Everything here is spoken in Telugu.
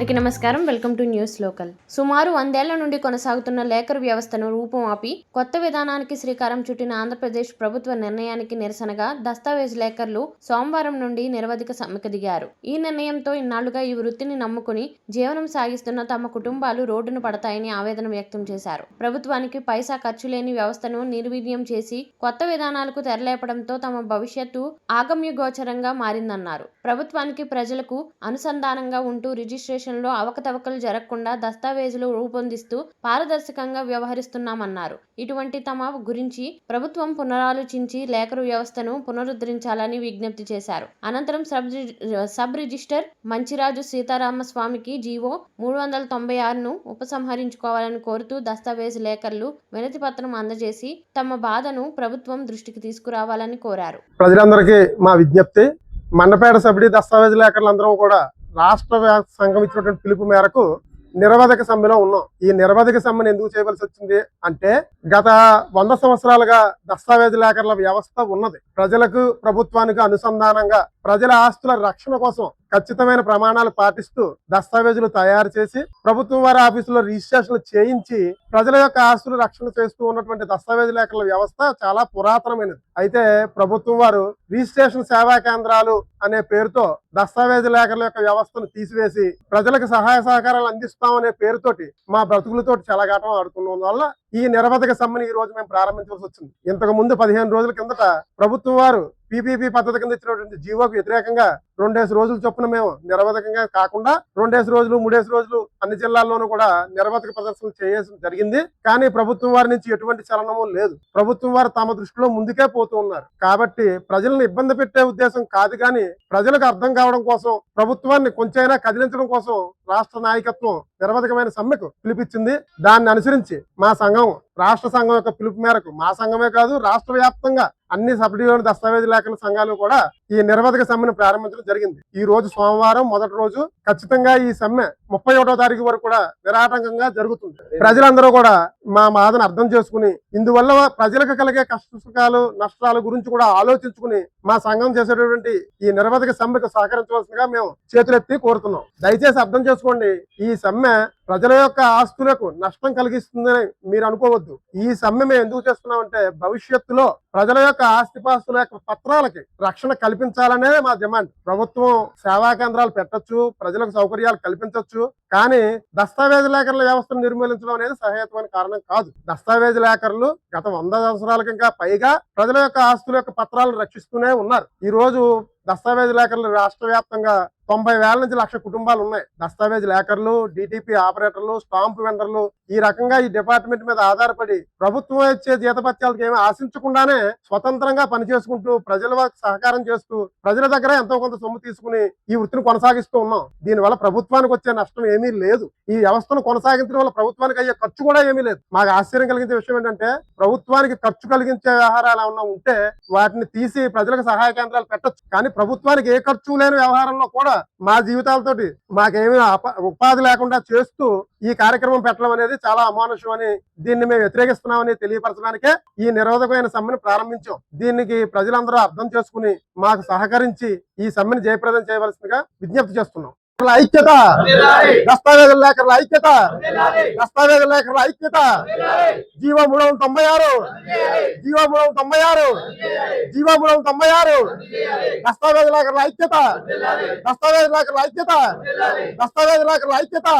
అందరికీ నమస్కారం. Welcome to news local. సుమారు 100 ఏళ్ల నుండి కొనసాగుతున్న లేకరు వ్యవస్థను రూపం ఆపి కొత్త విధానానికి శ్రీకారం చుట్టిన ఆంధ్రప్రదేశ్ ప్రభుత్వ నిర్ణయానికి నిరసనగా దస్తావేజ్ లేకర్లు సోమవారం నుండి నిరవధిక సమ్మెకు దిగారు. ఈ నిర్ణయంతో ఇన్నాళ్లుగా ఈ వృత్తిని నమ్ముకుని జీవనం సాగిస్తున్న తమ కుటుంబాలు రోడ్డున పడతాయని ఆవేదన వ్యక్తం చేశారు. ప్రభుత్వానికి పైసా ఖర్చు లేని వ్యవస్థను నిర్వీర్యం చేసి కొత్త విధానాలకు తెరలేపడంతో తమ భవిష్యత్తు ఆగమ్యగోచరంగా మారిందన్నారు. ప్రభుత్వానికి ప్రజలకు అనుసంధానంగా ఉంటూ రిజిస్ట్రేషన్లో అవకతవకలు జరగకుండా దస్తావేజులు రూపొందిస్తూ పారదర్శకంగా వ్యవహరిస్తున్నామన్నారు. ఇటువంటి తమ గురించి ప్రభుత్వం పునరాలోచించి లేకరు వ్యవస్థను పునరుద్ధరించాలని విజ్ఞప్తి చేశారు. అనంతరం సబ్ రిజిస్టర్ మంచిరాజు సీతారామస్వామికి జీవో 396ను ఉపసంహరించుకోవాలని కోరుతూ దస్తావేజ్ లేకర్లు వినతి పత్రం అందజేసి తమ బాధను ప్రభుత్వం దృష్టికి తీసుకురావాలని కోరారు. ప్రజలందరికీ మా విజ్ఞప్తి, మండపేట సబ్ దస్తావేజ్ లేకర్లందరూ కూడా రాష్ట్ర సంఘం ఇచ్చినటువంటి పిలుపు మేరకు నిరవధిక సమ్మెలో ఉన్నాం. ఈ నిరవధిక సమ్మెను ఎందుకు చేయవలసి వచ్చింది అంటే, గత 100 సంవత్సరాలుగా దస్తావేజ్ లేకర్ల వ్యవస్థ ఉన్నది. ప్రజలకు ప్రభుత్వానికి అనుసంధానంగా ప్రజల ఆస్తుల రక్షణ కోసం ఖచ్చితమైన ప్రమాణాలు పాటిస్తూ దస్తావేజులు తయారు చేసి ప్రభుత్వం వారి ఆఫీసులో రిజిస్ట్రేషన్లు చేయించి ప్రజల యొక్క ఆస్తుల రక్షణ చేస్తూ ఉన్నటువంటి దస్తావేజ్ లేకర్ల వ్యవస్థ చాలా పురాతనమైనది. అయితే ప్రభుత్వం వారు రిజిస్ట్రేషన్ సేవా కేంద్రాలు అనే పేరుతో దస్తావేజ్ లేకర్ల యొక్క వ్యవస్థను తీసివేసి ప్రజలకు సహాయ సహకారాలు అందిస్తామనే పేరుతోటి మా బ్రతుకులతోటి చెలగాటం ఆడుతున్న వల్ల ఈ నిరవధిక సమ్మెను ఈ రోజు మేము ప్రారంభించవలసి వచ్చింది. ఇంతకు ముందు 15 రోజుల కిందట ప్రభుత్వం వారు పీపీపీ పద్ధతి కింద ఇచ్చినటువంటి జీవోకు వ్యతిరేకంగా 2 రోజులు చొప్పున మేము నిరవధికంగా కాకుండా 2 రోజులు 3 రోజులు అన్ని జిల్లాల్లోనూ కూడా నిరవధిక ప్రదర్శనలు చేయాల్సి జరిగింది. కానీ ప్రభుత్వం వారి నుంచి ఎటువంటి చలనము లేదు. ప్రభుత్వం వారు తమ దృష్టిలో ముందుకే పోతూ ఉన్నారు. కాబట్టి ప్రజలను ఇబ్బంది పెట్టే ఉద్దేశం కాదు, కానీ ప్రజలకు అర్థం కావడం కోసం ప్రభుత్వాన్ని కొంచెమైనా కదిలించడం కోసం రాష్ట్ర నాయకత్వం నిరవధికమైన సమ్మెకు పిలిపించింది. దాన్ని అనుసరించి మా సంఘం, రాష్ట్ర సంఘం యొక్క పిలుపు మేరకు మా సంఘమే కాదు రాష్ట్ర వ్యాప్తంగా అన్ని సబ్ డివిజన్ దస్తావేజ్ లేఖల సంఘాలు కూడా ఈ నిరవధిక సమ్మెను ప్రారంభించడం జరిగింది. ఈ రోజు సోమవారం మొదటి రోజు. ఖచ్చితంగా ఈ సమ్మె 31వ తారీఖు వరకు కూడా నిరాటంకంగా జరుగుతుంది. ప్రజలందరూ కూడా మా బాధను అర్థం చేసుకుని ఇందువల్ల ప్రజలకు కలిగే కష్టాలు నష్టాల గురించి కూడా ఆలోచించుకుని మా సంఘం చేసేటటువంటి ఈ నిరవధిక సమ్మెకు సహకరించవలసిందిగా మేము చేతులెత్తి కోరుతున్నాం. దయచేసి అర్థం చేసుకోండి, ఈ సమ్మె ప్రజల యొక్క ఆస్తులకు నష్టం కలిగిస్తుందని మీరు అనుకోవద్దు. ఈ సమ్మె మేము ఎందుకు చేస్తున్నామంటే, భవిష్యత్తులో ప్రజల యొక్క ఆస్తిపాస్తుల యొక్క పత్రాలకి రక్షణ కల్పించాలనే మా డిమాండ్. ప్రభుత్వం సేవా కేంద్రాలు పెట్టొచ్చు, ప్రజలకు సౌకర్యాలు కల్పించవచ్చు, కానీ దస్తావేజ్ లేకర్ల వ్యవస్థను నిర్మూలించడం అనేది సహేతుమైన కారణం కాదు. దస్తావేజ్ లేకర్లు గత 100 సంవత్సరాలకు ఇంకా పైగా ప్రజల యొక్క ఆస్తుల యొక్క పత్రాలను రక్షిస్తూనే ఉన్నారు. ఈ రోజు దస్తావేజ్ లేకర్లు రాష్ట్ర వ్యాప్తంగా 90,000 నుంచి 1,00,000 కుటుంబాలు ఉన్నాయి. దస్తావేజ్ లేకర్లు, డిటిపి ఆపరేటర్లు, స్టాంపు వెండర్లు ఈ రకంగా ఈ డిపార్ట్మెంట్ మీద ఆధారపడి ప్రభుత్వం ఇచ్చే జీతపత్యాలకు ఏమీ ఆశించకుండానే స్వతంత్రంగా పనిచేసుకుంటూ ప్రజల సహకారం చేస్తూ ప్రజల దగ్గర ఎంతో కొంత సొమ్ము తీసుకుని ఈ వృత్తిని కొనసాగిస్తూ ఉన్నాం. దీనివల్ల ప్రభుత్వానికి వచ్చే నష్టం ఏమీ లేదు. ఈ వ్యవస్థను కొనసాగించడం వల్ల ప్రభుత్వానికి అయ్యే ఖర్చు కూడా ఏమీ లేదు. మాకు ఆశ్చర్యం కలిగించే విషయం ఏంటంటే, ప్రభుత్వానికి ఖర్చు కలిగించే వ్యవహారాలు ఏమన్నా ఉంటే వాటిని తీసి ప్రజలకు సహాయ కేంద్రాలు పెట్టచ్చు, కానీ ప్రభుత్వానికి ఏ ఖర్చు లేని వ్యవహారంలో కూడా మా జీవితాలతోటి మాకేమీ ఉపాధి లేకుండా చేస్తూ ఈ కార్యక్రమం పెట్టడం అనేది చాలా అమానుషం అని, దీన్ని మేము వ్యతిరేకిస్తున్నామని తెలియపరచడానికే ఈ నిరోధకమైన సమ్మెను ప్రారంభించాం. దీనికి ప్రజలందరూ అర్థం చేసుకుని మాకు సహకరించి ఈ సమ్మెను జయప్రదం చేయవలసిందిగా విజ్ఞప్తి చేస్తున్నాం. ఐక్యత, దస్తావేజ్ లేకర్ల ఐక్యత, దస్తావేజ్ లేకర్ల ఐక్యత. GO 396, GO 396, GO 396. దస్తావేజ్ లేకర్ల ఐక్యత, దస్తావేజ్ లేకర్ల ఐక్యత, దస్తావేజ్ లేకర్ల ఐక్యత.